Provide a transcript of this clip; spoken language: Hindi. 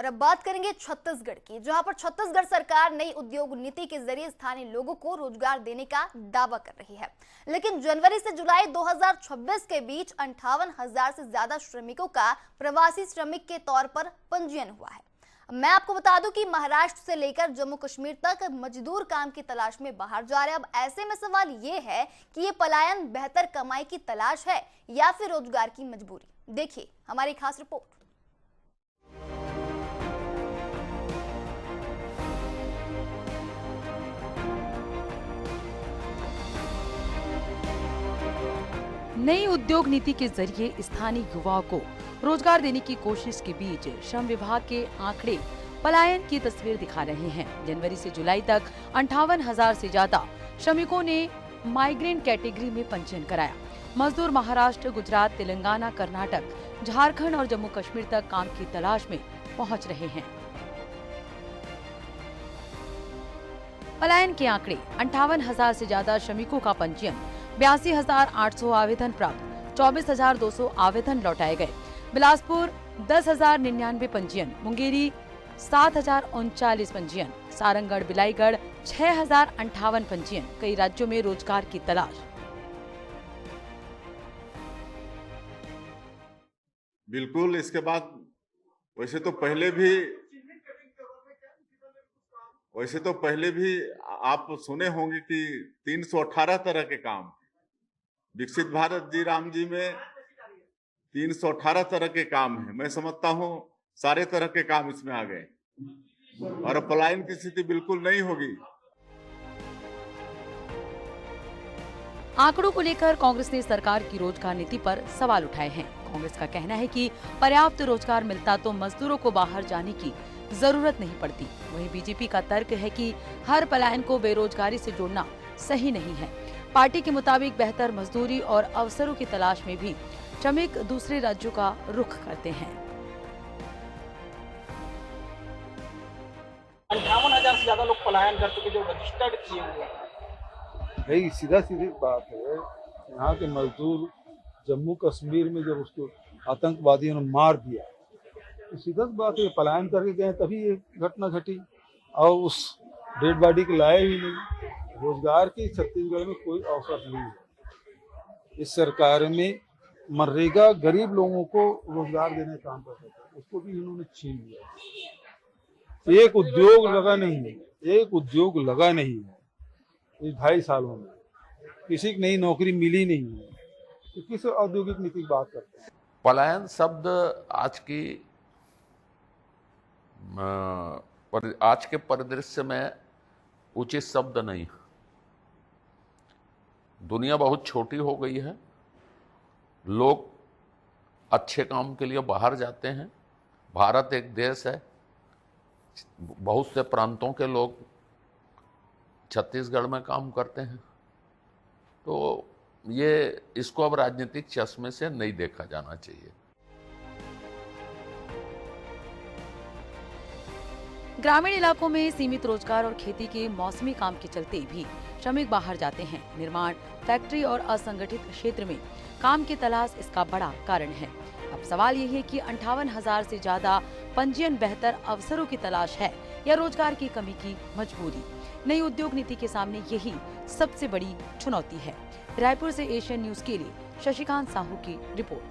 अब बात करेंगे छत्तीसगढ़ की, जहां पर छत्तीसगढ़ सरकार नई उद्योग नीति के जरिए स्थानीय लोगों को रोजगार देने का दावा कर रही है। लेकिन जनवरी से जुलाई 2026 के बीच 58,000 से ज्यादा श्रमिकों का प्रवासी श्रमिक के तौर पर पंजीयन हुआ है। मैं आपको बता दूं कि महाराष्ट्र से लेकर जम्मू कश्मीर तक मजदूर काम की तलाश में बाहर जा रहे हैं। अब ऐसे में सवाल ये है कि ये पलायन बेहतर कमाई की तलाश है या फिर रोजगार की मजबूरी। देखिए हमारी खास रिपोर्ट। नई उद्योग नीति के जरिए स्थानीय युवाओं को रोजगार देने की कोशिश के बीच श्रम विभाग के आंकड़े पलायन की तस्वीर दिखा रहे हैं। जनवरी से जुलाई तक 58,000 से ज्यादा श्रमिकों ने माइग्रेंट कैटेगरी में पंजीयन कराया। मजदूर महाराष्ट्र, गुजरात, तेलंगाना, कर्नाटक, झारखंड और जम्मू कश्मीर तक काम की तलाश में पहुंच रहे हैं। पलायन के आंकड़े 58,000 से ज्यादा श्रमिकों का पंजीयन, 82,800 आवेदन प्राप्त, 24,200 आवेदन लौटाए गए। बिलासपुर 10,099 पंजीयन, मुंगेरी 7,039 पंजीयन, सारंगढ़, बिलाईगढ़ 6,058 पंजीयन। कई राज्यों में रोजगार की तलाश। बिल्कुल, इसके बाद वैसे तो पहले भी आप सुने होंगे कि 318 तरह के काम विकसित भारत जी राम जी में 318 तरह के काम है। मैं समझता हूँ सारे तरह के काम इसमें आ गए और पलायन की स्थिति बिल्कुल नहीं होगी। आंकड़ों को लेकर कांग्रेस ने सरकार की रोजगार नीति पर सवाल उठाए हैं। कांग्रेस का कहना है कि पर्याप्त रोजगार मिलता तो मजदूरों को बाहर जाने की जरूरत नहीं पड़ती। वहीं बीजेपी का तर्क है कि हर पलायन को बेरोजगारी से जोड़ना सही नहीं है। पार्टी के मुताबिक बेहतर मजदूरी और अवसरों की तलाश में भी श्रमिक दूसरे राज्यों का रुख करते हैं। 58,000 से ज्यादा लोग पलायन कर चुके जो रजिस्टर्ड किए हुए हैं। भाई सीधी बात है, यहाँ के मजदूर जम्मू कश्मीर में जब उसको आतंकवादियों ने मार दिया तो सीधा बात है पलायन करके गए, तभी ये घटना घटी और उस डेड बॉडी को लाए ही नहीं। रोजगार की छत्तीसगढ़ में कोई अवसर नहीं है। इस सरकार में मनरेगा गरीब लोगों को रोजगार देने का काम करता था, उसको भी इन्होंने छीन लिया। एक उद्योग लगा नहीं है इस 2.5 सालों में, किसी की नई नौकरी मिली नहीं है, तो किस औद्योगिक नीति की बात करते हैं। पलायन शब्द आज के परिदृश्य में उचित शब्द नहीं। दुनिया बहुत छोटी हो गई है, लोग अच्छे काम के लिए बाहर जाते हैं। भारत एक देश है, बहुत से प्रांतों के लोग छत्तीसगढ़ में काम करते हैं, तो इसको अब राजनीतिक चश्मे से नहीं देखा जाना चाहिए। ग्रामीण इलाकों में सीमित रोजगार और खेती के मौसमी काम के चलते भी श्रमिक बाहर जाते हैं। निर्माण, फैक्ट्री और असंगठित क्षेत्र में काम की तलाश इसका बड़ा कारण है। अब सवाल यही है कि 58,000 से ज्यादा पंजीयन बेहतर अवसरों की तलाश है या रोजगार की कमी की मजबूरी। नई उद्योग नीति के सामने यही सबसे बड़ी चुनौती है। रायपुर से एशियन न्यूज के लिए शशिकांत साहू की रिपोर्ट।